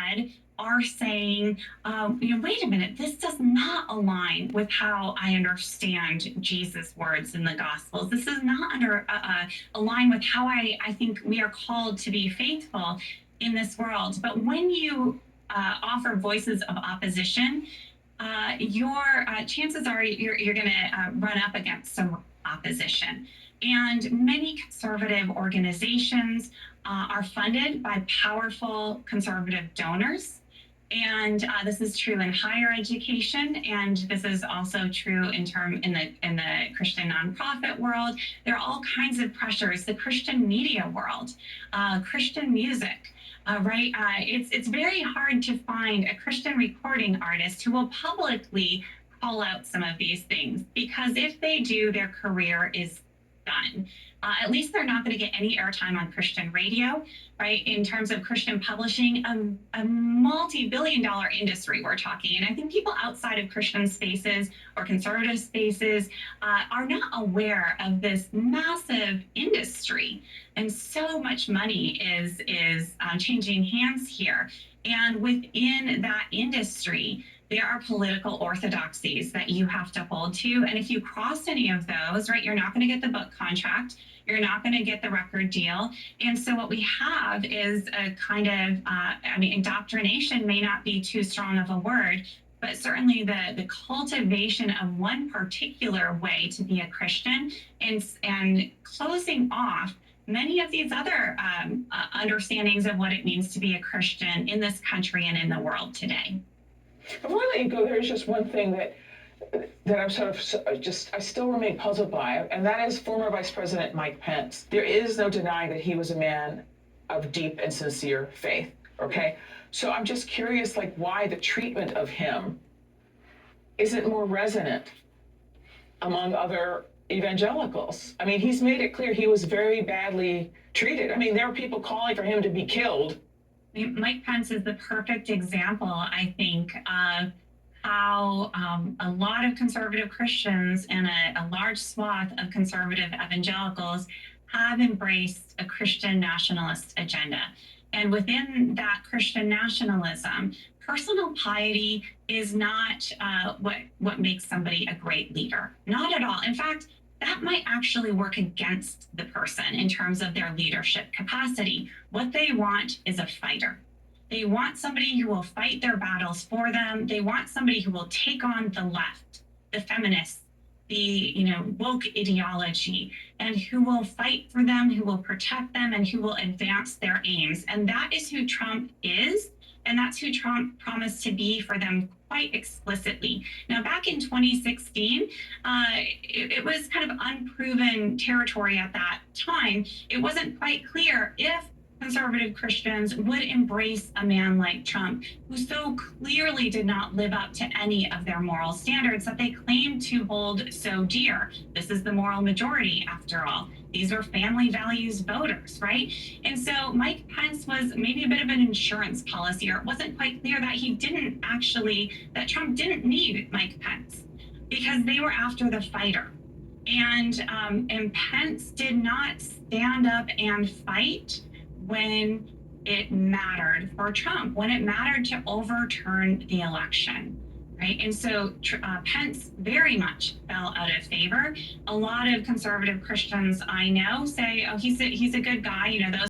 read are saying, wait a minute, this does not align with how I understand Jesus' words in the Gospels. This is not align with how I think we are called to be faithful in this world. But when you offer voices of opposition, your chances are you're going to run up against some opposition. And many conservative organizations are funded by powerful conservative donors. And this is true in higher education, and this is also true in the Christian nonprofit world. There are all kinds of pressures. The Christian media world, Christian music. Right? It's very hard to find a Christian recording artist who will publicly call out some of these things, because if they do, their career is done. At least they're not going to get any airtime on Christian radio, right? In terms of Christian publishing, a multi-billion-dollar industry we're talking. And I think people outside of Christian spaces or conservative spaces are not aware of this massive industry. And so much money is changing hands here. And within that industry, there are political orthodoxies that you have to hold to. And if you cross any of those, right, you're not going to get the book contract. You're not going to get the record deal. And so what we have is a kind of, indoctrination may not be too strong of a word, but certainly the cultivation of one particular way to be a Christian and closing off many of these other understandings of what it means to be a Christian in this country and in the world today. Before I let you go, there's just one thing that I'm I still remain puzzled by, and that is former Vice President Mike Pence. There is no denying that he was a man of deep and sincere faith, okay? So I'm just curious, why the treatment of him isn't more resonant among other evangelicals. I mean, he's made it clear he was very badly treated. I mean, there are people calling for him to be killed. Mike Pence is the perfect example, I think, of how a lot of conservative Christians and a large swath of conservative evangelicals have embraced a Christian nationalist agenda. And within that Christian nationalism, personal piety is not what makes somebody a great leader. Not at all. In fact, that might actually work against the person in terms of their leadership capacity. What they want is a fighter. They want somebody who will fight their battles for them. They want somebody who will take on the left, the feminists, the woke ideology, and who will fight for them, who will protect them, and who will advance their aims. And that is who Trump is, and that's who Trump promised to be for them quite explicitly. Now, back in 2016, it was kind of unproven territory at that time. It wasn't quite clear if conservative Christians would embrace a man like Trump, who so clearly did not live up to any of their moral standards that they claimed to hold so dear. This is the moral majority, after all. These are family values voters, right? And so Mike Pence was maybe a bit of an insurance policy, or it wasn't quite clear that Trump didn't need Mike Pence, because they were after the fighter. And Pence did not stand up and fight when it mattered for Trump, when it mattered to overturn the election, right? And so Pence very much fell out of favor. A lot of conservative Christians I know say, oh, he's a good guy. Those